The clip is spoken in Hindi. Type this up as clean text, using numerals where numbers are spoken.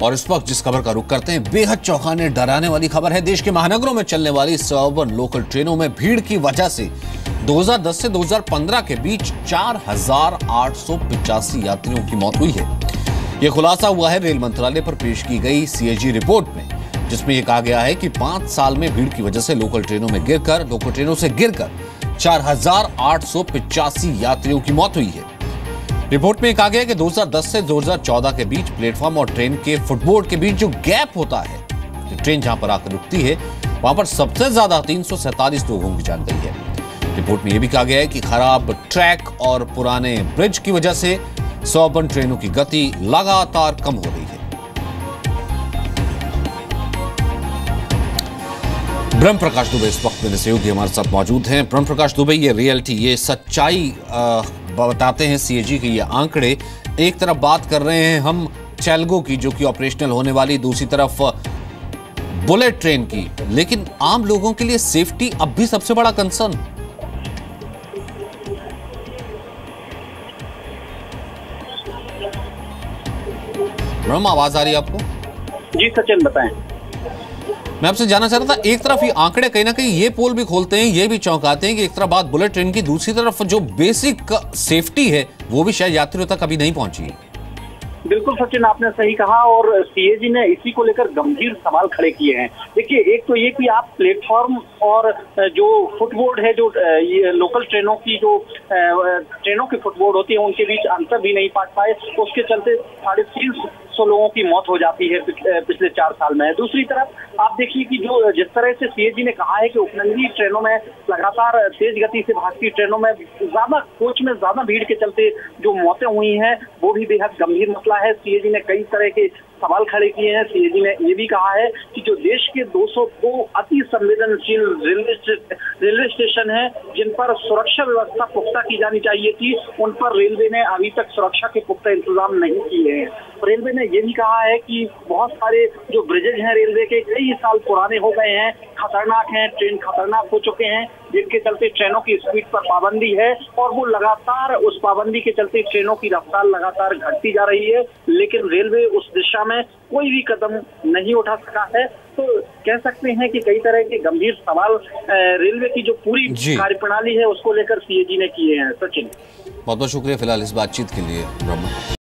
और इस वक्त जिस खबर का रुख करते हैं, बेहद चौंकाने डराने वाली खबर है। देश के महानगरों में चलने वाली सबअर्बन लोकल ट्रेनों में भीड़ की वजह से 2010 से 2015 के बीच 4,885 यात्रियों की मौत हुई है। यह खुलासा हुआ है रेल मंत्रालय पर पेश की गई सीएजी रिपोर्ट में, जिसमें यह कहा गया है कि 5 साल में भीड़ की वजह से लोकल ट्रेनों से गिरकर 4,885 यात्रियों की मौत हुई है। रिपोर्ट में कहा गया कि 2010 से 2014 के बीच प्लेटफॉर्म और ट्रेन के फुटबोर्ड के बीच जो गैप होता है, ट्रेन जहां पर आकर रुकती है, वहां पर सबसे ज्यादा 347 लोगों की जान गई है। रिपोर्ट में यह भी कहा गया है कि खराब ट्रैक और पुराने ब्रिज की वजह से सबअर्बन ट्रेनों की गति लगातार कम हो रही है। ब्रह्म प्रकाश दुबे इस वक्त मेरे सहयोगी हमारे साथ मौजूद हैं। ब्रह्म प्रकाश दुबे, ये रियलिटी, ये सच्चाई बताते हैं सीएजी के ये आंकड़े। एक तरफ बात कर रहे हैं हम चैलगो की, जो कि ऑपरेशनल होने वाली, दूसरी तरफ बुलेट ट्रेन की, लेकिन आम लोगों के लिए सेफ्टी अब भी सबसे बड़ा कंसर्न। ब्रह्म, आवाज आ रही है आपको? जी सचिन, बताएं। मैं आपसे जानना चाह रहा था, एक तरफ ये आंकड़े कहीं ना कहीं ये पोल भी खोलते हैं, ये भी चौंकाते हैं कि एक तरफ बात बुलेट ट्रेन की, दूसरी तरफ जो बेसिक सेफ्टी है वो भी शायद यात्रियों तक अभी नहीं पहुंची है। बिल्कुल सचिन, आपने सही कहा और सीएजी ने इसी को लेकर गंभीर सवाल खड़े किए हैं। देखिए, एक तो ये कि आप प्लेटफॉर्म और जो फुटबोर्ड है, जो ये लोकल ट्रेनों की जो ट्रेनों की फुटबोर्ड होती है, उनके बीच अंतर भी नहीं पाट पाए, उसके चलते 350 लोगों की मौत हो जाती है पिछले 4 साल में। दूसरी तरफ आप देखिए कि जो जिस तरह से सीएजी ने कहा है कि उपनगरीय ट्रेनों में लगातार तेज गति से भागती ट्रेनों में कोच में ज्यादा भीड़ के चलते जो मौतें हुई हैं, वो भी बेहद गंभीर मसला है। सीएजी ने कई तरह के सवाल खड़े किए हैं। सीएजी ने ये भी कहा है कि जो देश के 202 अति संवेदनशील रेलवे स्टेशन हैं, जिन पर सुरक्षा व्यवस्था पुख्ता की जानी चाहिए थी, उन पर रेलवे ने अभी तक सुरक्षा के पुख्ता इंतजाम नहीं किए हैं। रेलवे ने ये भी कहा है कि बहुत सारे जो ब्रिजेज हैं रेलवे के, कई साल पुराने हो गए हैं, खतरनाक हैं, ट्रेन खतरनाक हो चुके हैं, जिनके चलते ट्रेनों की स्पीड पर पाबंदी है और वो लगातार उस पाबंदी के चलते ट्रेनों की रफ्तार लगातार घटती जा रही है, लेकिन रेलवे उस दिशा में कोई भी कदम नहीं उठा सका है। तो कह सकते हैं कि कई तरह के गंभीर सवाल रेलवे की जो पूरी कार्यप्रणाली है उसको लेकर सीएजी ने किए हैं। सचिन, बहुत बहुत शुक्रिया फिलहाल इस बातचीत के लिए ब्रह्म।